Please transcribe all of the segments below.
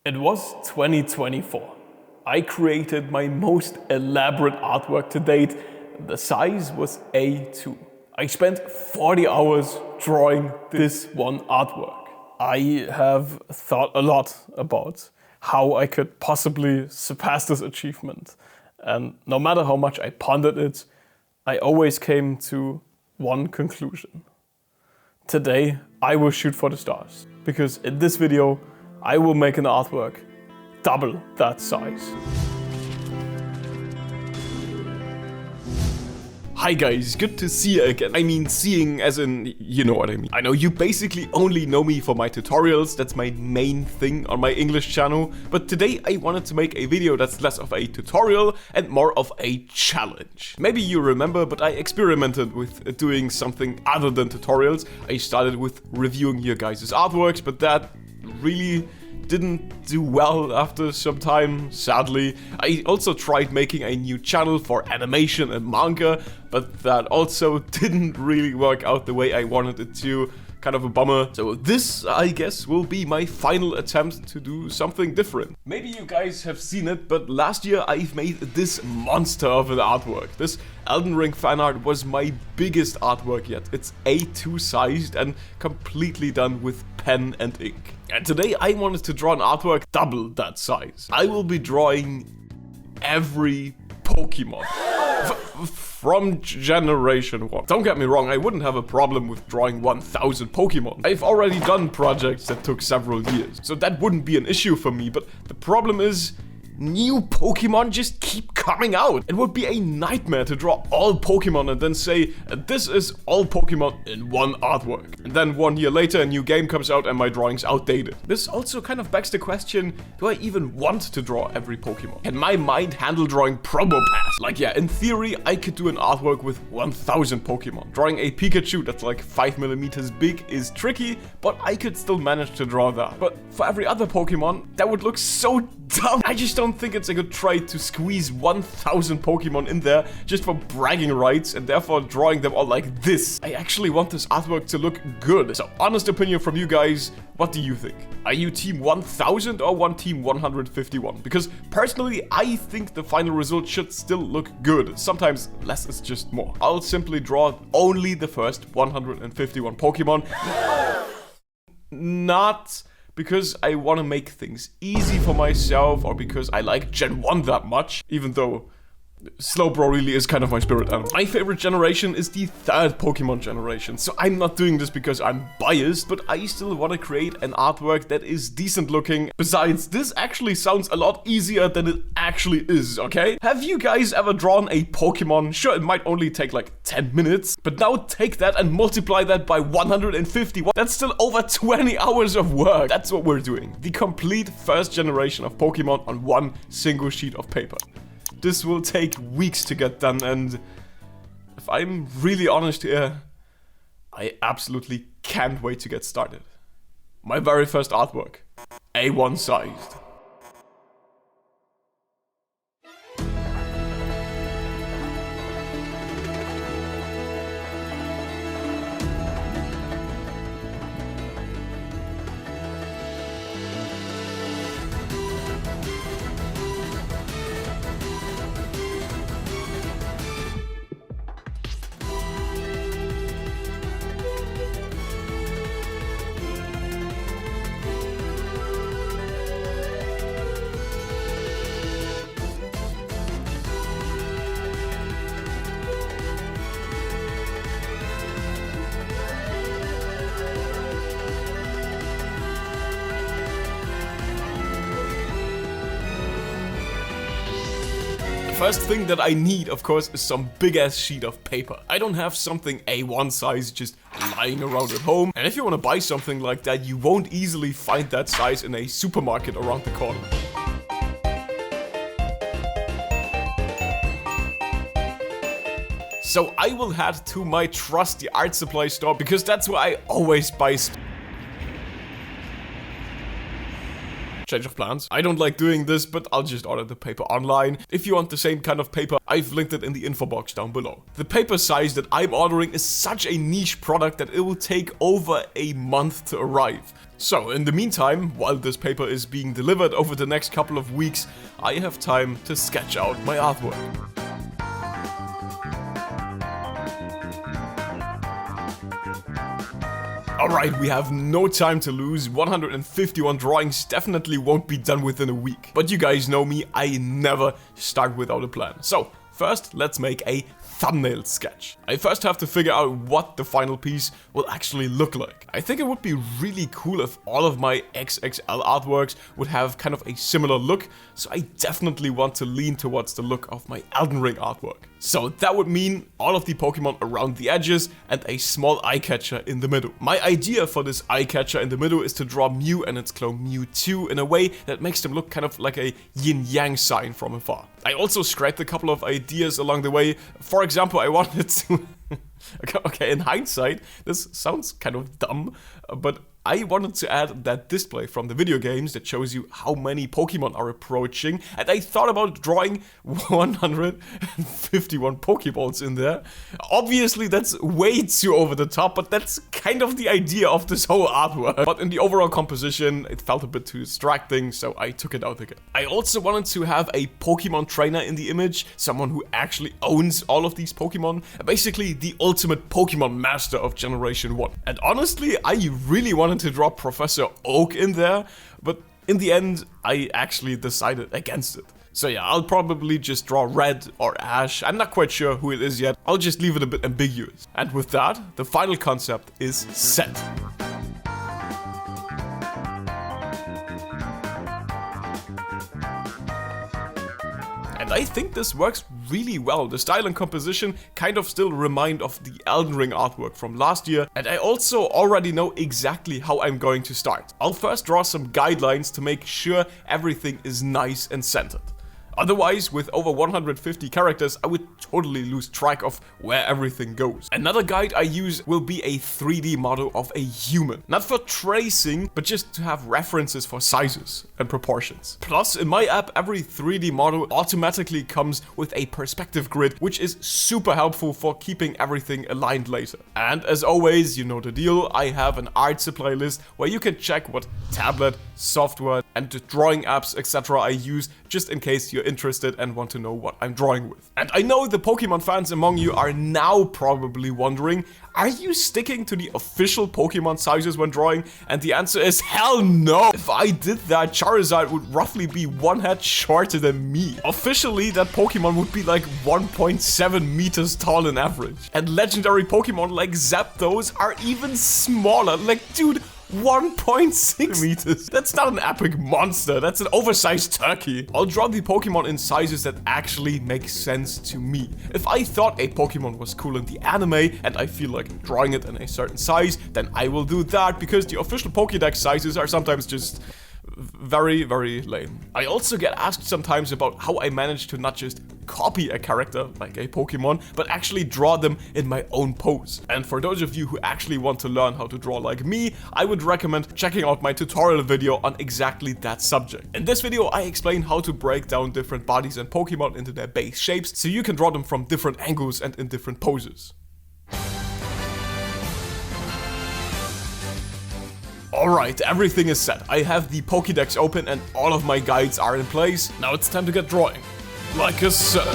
It was 2024. I created my most elaborate artwork to date. The size was A2. I spent 40 hours drawing this one artwork. I have thought a lot about how I could possibly surpass this achievement. And no matter how much I pondered it, I always came to one conclusion. Today, I will shoot for the stars. Because in this video, I will make an artwork double that size. Hi guys, good to see you again. I mean, seeing as in, you know what I mean. I know you basically only know me for my tutorials, that's my main thing on my English channel. But today I wanted to make a video that's less of a tutorial and more of a challenge. Maybe you remember, but I experimented with doing something other than tutorials. I started with reviewing your guys' artworks, but that really didn't do well after some time, sadly. I also tried making a new channel for animation and manga, but that also didn't really work out the way I wanted it to. Kind of a bummer. So this, I guess, will be my final attempt to do something different. Maybe you guys have seen it, but last year I've made this monster of an artwork. This Elden Ring fan art was my biggest artwork yet. It's A2 sized and completely done with pen and ink. And today I wanted to draw an artwork double that size. I will be drawing every Pokemon. From Generation 1. Don't get me wrong, I wouldn't have a problem with drawing 1000 Pokemon. I've already done projects that took several years, so that wouldn't be an issue for me, but the problem is, new Pokemon just keep coming out. It would be a nightmare to draw all Pokemon and then say, this is all Pokemon in one artwork. And then 1 year later, a new game comes out and my drawing's outdated. This also kind of begs the question, do I even want to draw every Pokemon? Can my mind handle drawing Probopass? Like, yeah, in theory, I could do an artwork with 1000 Pokemon. Drawing a Pikachu that's like 5mm big is tricky, but I could still manage to draw that. But for every other Pokemon, that would look so dumb. I just don't think it's a good try to squeeze 1000 Pokemon in there just for bragging rights and therefore drawing them all like this. I actually want this artwork to look good. So honest opinion from you guys, what do you think? Are you team 1000 or one team 151? Because personally, I think the final result should still look good. Sometimes less is just more. I'll simply draw only the first 151 Pokemon. Not because I want to make things easy for myself or because I like Gen 1 that much, even though Slowbro really is kind of my spirit animal. My favorite generation is the 3rd Pokemon generation, so I'm not doing this because I'm biased, but I still want to create an artwork that is decent looking. Besides, this actually sounds a lot easier than it actually is, okay? Have you guys ever drawn a Pokemon? Sure, it might only take like 10 minutes, but now take that and multiply that by 150. That's still over 20 hours of work. That's what we're doing. The complete 1st generation of Pokemon on one single sheet of paper. This will take weeks to get done, and if I'm really honest here, I absolutely can't wait to get started. My very first artwork, A1 sized. First thing that I need, of course, is some big-ass sheet of paper. I don't have something A1 size just lying around at home. And if you want to buy something like that, you won't easily find that size in a supermarket around the corner. So I will head to my trusty art supply store because that's where I always buy change of plans. I don't like doing this, but I'll just order the paper online. If you want the same kind of paper, I've linked it in the info box down below. The paper size that I'm ordering is such a niche product that it will take over a month to arrive. So, in the meantime, while this paper is being delivered over the next couple of weeks, I have time to sketch out my artwork. Alright, we have no time to lose. 151 drawings definitely won't be done within a week. But you guys know me, I never start without a plan. So, first, let's make a thumbnail sketch. I first have to figure out what the final piece will actually look like. I think it would be really cool if all of my XXL artworks would have kind of a similar look, so I definitely want to lean towards the look of my Elden Ring artwork. So that would mean all of the Pokemon around the edges and a small eye catcher in the middle. My idea for this eye catcher in the middle is to draw Mew and its clone Mewtwo in a way that makes them look kind of like a yin-yang sign from afar. I also scrapped a couple of ideas along the way. For example, I wanted to... Okay, in hindsight, this sounds kind of dumb, but I wanted to add that display from the video games that shows you how many Pokemon are approaching, and I thought about drawing 151 Pokeballs in there. Obviously, that's way too over the top, but that's kind of the idea of this whole artwork. But in the overall composition, it felt a bit too distracting, so I took it out again. I also wanted to have a Pokemon trainer in the image, someone who actually owns all of these Pokemon, basically the ultimate Pokemon master of Generation 1. And honestly, I really wanted to draw Professor Oak in there, but in the end, I actually decided against it. So yeah, I'll probably just draw Red or Ash. I'm not quite sure who it is yet. I'll just leave it a bit ambiguous. And with that, the final concept is set. And I think this works really well. The style and composition kind of still remind of the Elden Ring artwork from last year, and I also already know exactly how I'm going to start. I'll first draw some guidelines to make sure everything is nice and centered. Otherwise, with over 150 characters, I would totally lose track of where everything goes. Another guide I use will be a 3D model of a human. Not for tracing, but just to have references for sizes and proportions. Plus, in my app, every 3D model automatically comes with a perspective grid, which is super helpful for keeping everything aligned later. And as always, you know the deal, I have an art supply list where you can check what tablet, software, and drawing apps, etc. I use, just in case you're interested and want to know what I'm drawing with. And I know the Pokemon fans among you are now probably wondering, are you sticking to the official Pokemon sizes when drawing? And the answer is hell no! If I did that, Charizard would roughly be one head shorter than me. Officially, that Pokemon would be like 1.7 meters tall on average. And legendary Pokemon like Zapdos are even smaller. Like, dude, 1.6 meters. That's not an epic monster, that's an oversized turkey. I'll draw the Pokemon in sizes that actually make sense to me. If I thought a Pokemon was cool in the anime and I feel like drawing it in a certain size, then I will do that, because the official Pokédex sizes are sometimes just very, very lame. I also get asked sometimes about how I manage to not just copy a character like a Pokemon, but actually draw them in my own pose. And for those of you who actually want to learn how to draw like me, I would recommend checking out my tutorial video on exactly that subject. In this video, I explain how to break down different bodies and Pokemon into their base shapes, so you can draw them from different angles and in different poses. Alright, everything is set. I have the Pokédex open and all of my guides are in place. Now it's time to get drawing. Like a sir.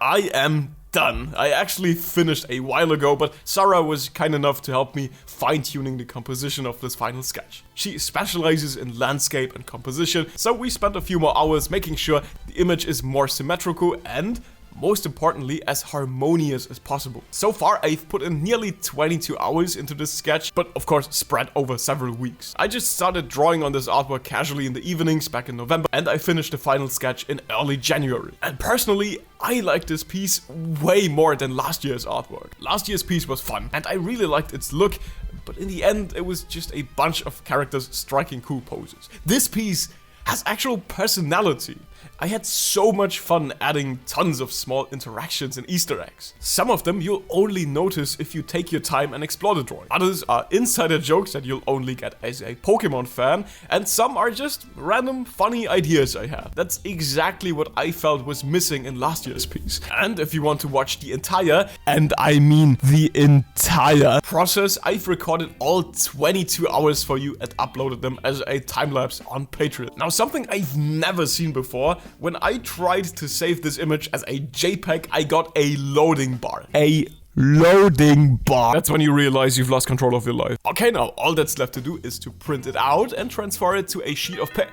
I am done. I actually finished a while ago, but Sarah was kind enough to help me fine-tuning the composition of this final sketch. She specializes in landscape and composition, so we spent a few more hours making sure the image is more symmetrical and, most importantly, as harmonious as possible. So far, I've put in nearly 22 hours into this sketch, but of course spread over several weeks. I just started drawing on this artwork casually in the evenings back in November, and I finished the final sketch in early January. And personally, I like this piece way more than last year's artwork. Last year's piece was fun, and I really liked its look, but in the end, it was just a bunch of characters striking cool poses. This piece has actual personality. I had so much fun adding tons of small interactions and Easter eggs. Some of them you'll only notice if you take your time and explore the drawing. Others are insider jokes that you'll only get as a Pokemon fan, and some are just random funny ideas I had. That's exactly what I felt was missing in last year's piece. And if you want to watch the entire, and I mean the entire process, I've recorded all 22 hours for you and uploaded them as a time-lapse on Patreon. Now, something I've never seen before, when I tried to save this image as a JPEG, I got a loading bar. A loading bar. That's when you realize you've lost control of your life. Okay, now all that's left to do is to print it out and transfer it to a sheet of paper.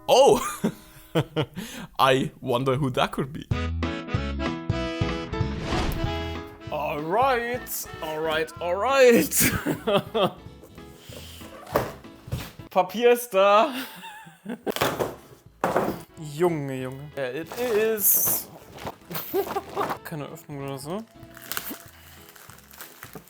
Oh! I wonder who that could be. Alright. Papier ist da. Junge. There it is. Keine Öffnung oder so.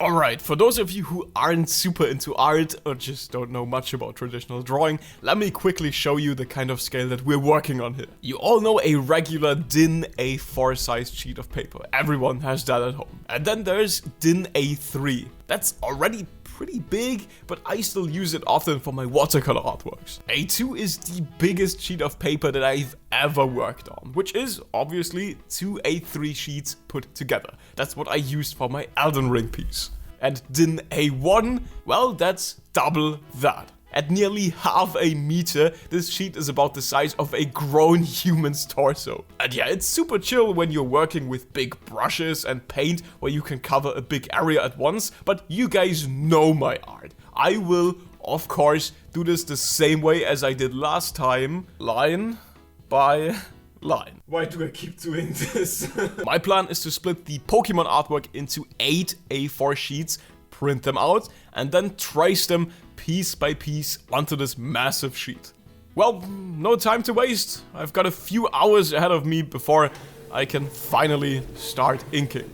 Alright, for those of you who aren't super into art or just don't know much about traditional drawing, let me quickly show you the kind of scale that we're working on here. You all know a regular DIN A4 sized sheet of paper. Everyone has that at home. And then there's DIN A3. That's already pretty big, but I still use it often for my watercolor artworks. A2 is the biggest sheet of paper that I've ever worked on, which is obviously 2 A3 sheets put together. That's what I used for my Elden Ring piece. And DIN A1, well, that's double that. At nearly half a meter, this sheet is about the size of a grown human's torso. And yeah, it's super chill when you're working with big brushes and paint where you can cover a big area at once, but you guys know my art. I will, of course, do this the same way as I did last time, line by line. Why do I keep doing this? My plan is to split the Pokemon artwork into 8 A4 sheets, print them out, and then trace them piece by piece onto this massive sheet. Well, no time to waste. I've got a few hours ahead of me before I can finally start inking.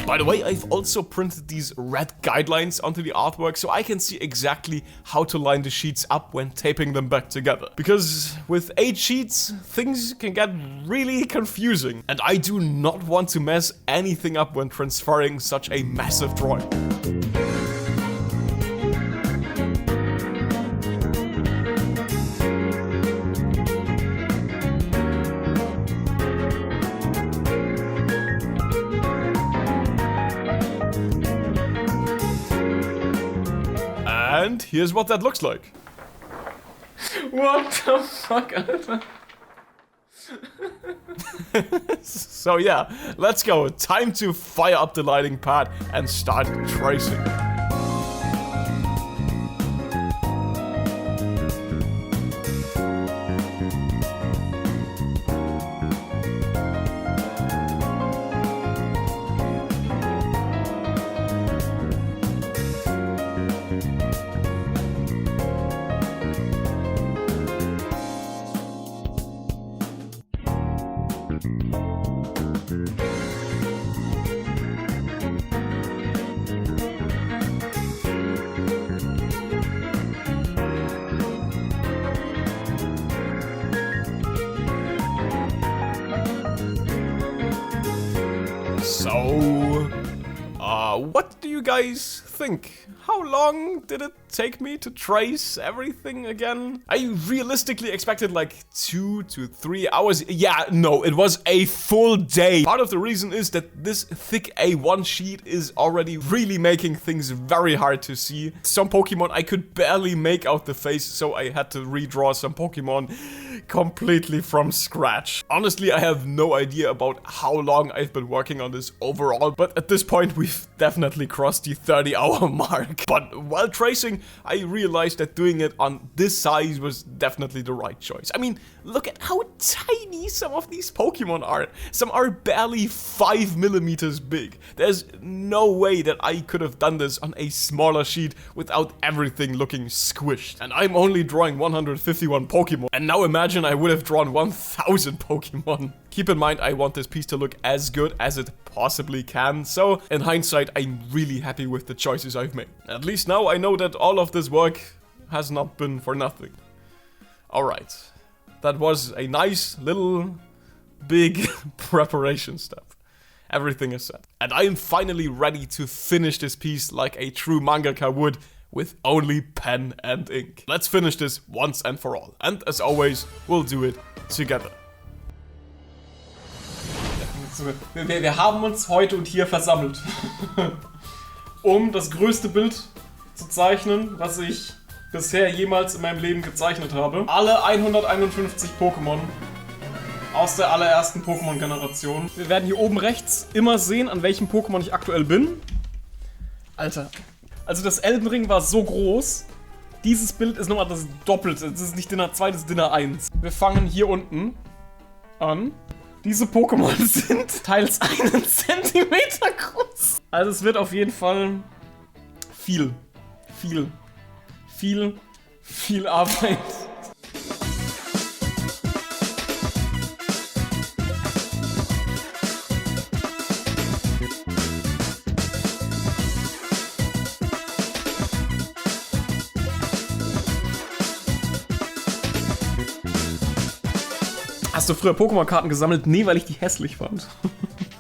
By the way, I've also printed these red guidelines onto the artwork so I can see exactly how to line the sheets up when taping them back together. Because with 8 sheets, things can get really confusing. And I do not want to mess anything up when transferring such a massive drawing. And here's what that looks like. What the fuck, Alter? So yeah, let's go. Time to fire up the lighting pad and start tracing. So, what do you guys think? How long did it take me to trace everything again? I realistically expected like 2 to 3 hours. Yeah, no, it was a full day. Part of the reason is that this thick A1 sheet is already really making things very hard to see. Some Pokemon I could barely make out the face, so I had to redraw some Pokemon completely from scratch. Honestly, I have no idea about how long I've been working on this overall, but at this point we've definitely crossed the 30-hour mark. But while tracing, I realized that doing it on this size was definitely the right choice. I mean, look at how tiny some of these Pokemon are. Some are barely 5 millimeters big. There's no way that I could have done this on a smaller sheet without everything looking squished. And I'm only drawing 151 Pokemon. And now imagine I would have drawn 1000 Pokemon. Keep in mind, I want this piece to look as good as it possibly can, so in hindsight, I'm really happy with the choices I've made. At least now I know that all of this work has not been for nothing. Alright, that was a nice little big preparation step. Everything is set. And I am finally ready to finish this piece like a true mangaka would, with only pen and ink. Let's finish this once and for all. And as always, we'll do it together. Wir haben uns heute und hier versammelt, um das größte Bild zu zeichnen, was ich bisher jemals in meinem Leben gezeichnet habe. Alle 151 Pokémon aus der allerersten Pokémon-Generation. Wir werden hier oben rechts immer sehen, an welchem Pokémon ich aktuell bin. Alter, also das Elden Ring war so groß, dieses Bild ist nochmal das Doppelte. Das ist nicht Dinner 2, das ist Dinner 1. Wir fangen hier unten an. Diese Pokémon sind teils 1 Zentimeter groß. Also es wird auf jeden Fall viel Arbeit. Hast du früher Pokémon-Karten gesammelt? Nee, weil ich die hässlich fand.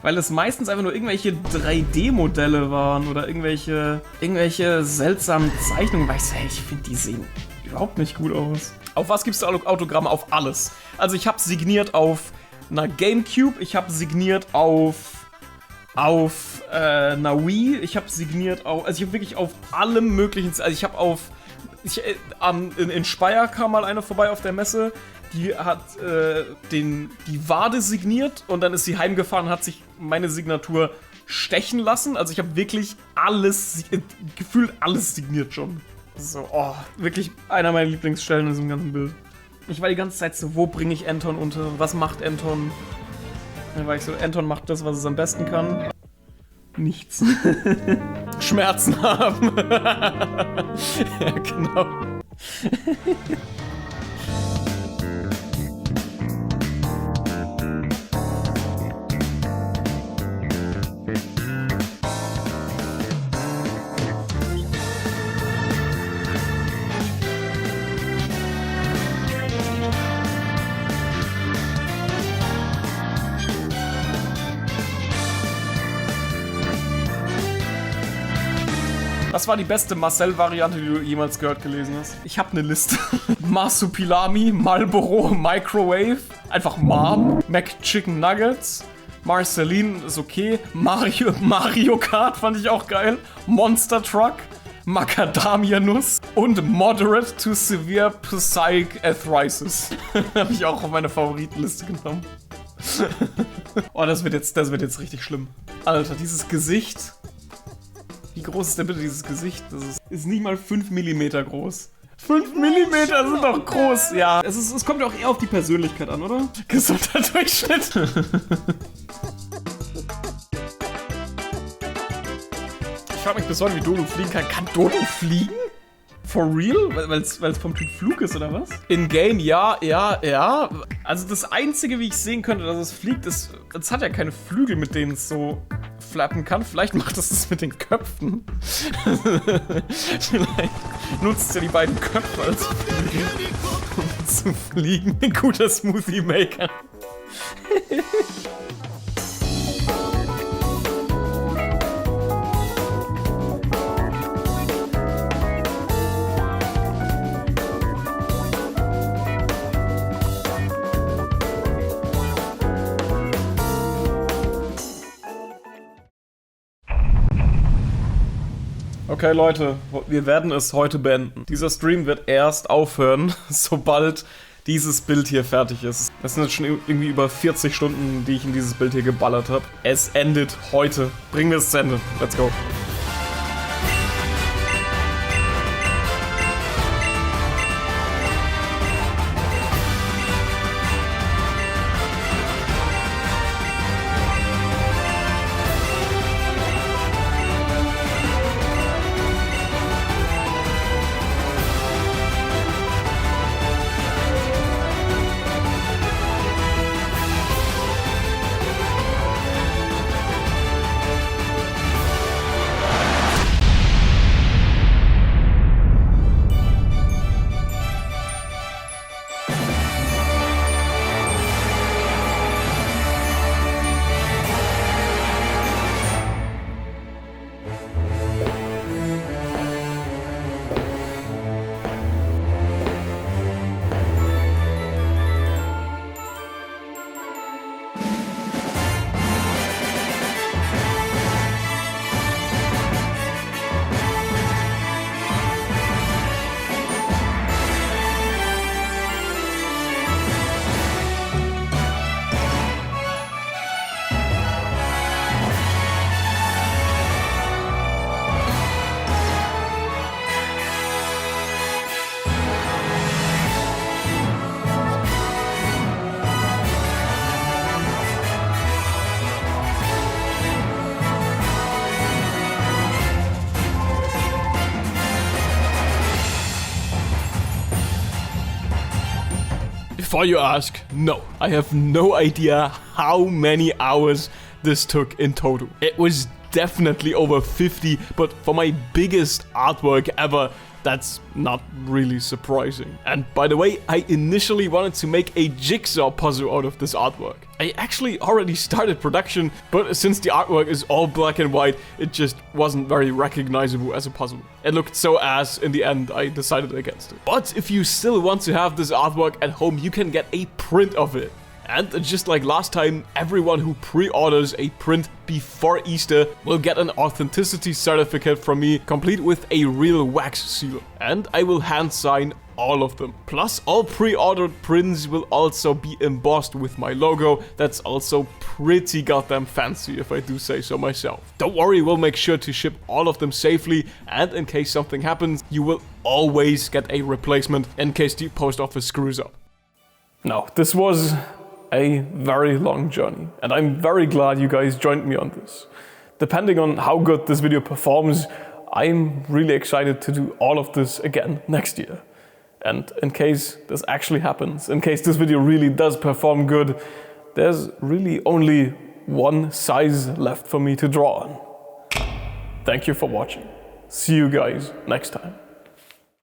Weil es meistens einfach nur irgendwelche 3D-Modelle waren oder irgendwelche seltsamen Zeichnungen. Weißt du, hey, ich finde, die sehen überhaupt nicht gut aus. Auf was gibst du Autogramme? Auf alles. Also ich habe signiert auf einer Gamecube, ich habe signiert auf einer Wii, ich habe signiert auf, also ich habe wirklich auf allem möglichen, also ich habe auf, in Speyer kam mal eine vorbei auf der Messe. Die hat die Wade signiert und dann ist sie heimgefahren und hat sich meine Signatur stechen lassen. Also ich habe wirklich alles, gefühlt alles signiert schon. So, oh, wirklich einer meiner Lieblingsstellen in diesem ganzen Bild. Ich war die ganze Zeit so, wo bringe ich Anton unter? Was macht Anton? Dann war ich so, Anton macht das, was es am besten kann. Nichts. Schmerzen haben. Ja, genau. Was war die beste Marcel-Variante, die du jemals gelesen hast? Ich habe eine Liste. Marsupilami, Marlboro, Microwave, einfach Mom, McChicken Nuggets, Marceline ist okay, Mario Kart fand ich auch geil, Monster Truck, Macadamia-Nuss und Moderate to Severe Psych Arthritis. Habe ich auch auf meine Favoritenliste genommen. Oh, das wird jetzt richtig schlimm. Alter, dieses Gesicht. Wie groß ist denn bitte dieses Gesicht? Das ist nicht mal 5 mm groß. 5 mm sind doch groß, ja. Es kommt ja auch eher auf die Persönlichkeit an, oder? Gesunder Durchschnitt. Ich frage mich bis heute, wie Dodo fliegen kann. Kann Dodo fliegen? For real? Weil es vom Typ Flug ist, oder was? In-game, ja. Also das Einzige, wie ich sehen könnte, dass es fliegt, ist, es hat ja keine Flügel, mit denen es so flappen kann. Vielleicht macht es das mit den Köpfen. Vielleicht nutzt es ja die beiden Köpfe als Flügel, um zu fliegen. Ein guter Smoothie-Maker. Okay, Leute, wir werden es heute beenden. Dieser Stream wird erst aufhören, sobald dieses Bild hier fertig ist. Das sind jetzt schon irgendwie über 40 Stunden, die ich in dieses Bild hier geballert habe. Es endet heute. Bringen wir es zu Ende. Let's go. Before you ask, no, I have no idea how many hours this took in total. It was definitely over 50, but for my biggest artwork ever, that's not really surprising. And by the way, I initially wanted to make a jigsaw puzzle out of this artwork. I actually already started production, but since the artwork is all black and white, it just wasn't very recognizable as a puzzle. It looked so ass in the end, I decided against it. But if you still want to have this artwork at home, you can get a print of it. And just like last time, everyone who pre-orders a print before Easter will get an authenticity certificate from me, complete with a real wax seal. And I will hand sign all of them. Plus, all pre-ordered prints will also be embossed with my logo. That's also pretty goddamn fancy, if I do say so myself. Don't worry, we'll make sure to ship all of them safely, and in case something happens, you will always get a replacement in case the post office screws up. Now, this was a very long journey, and I'm very glad you guys joined me on this. Depending on how good this video performs, I'm really excited to do all of this again next year. And in case this actually happens, in case this video really does perform good, there's really only one size left for me to draw on. Thank you for watching. See you guys next time.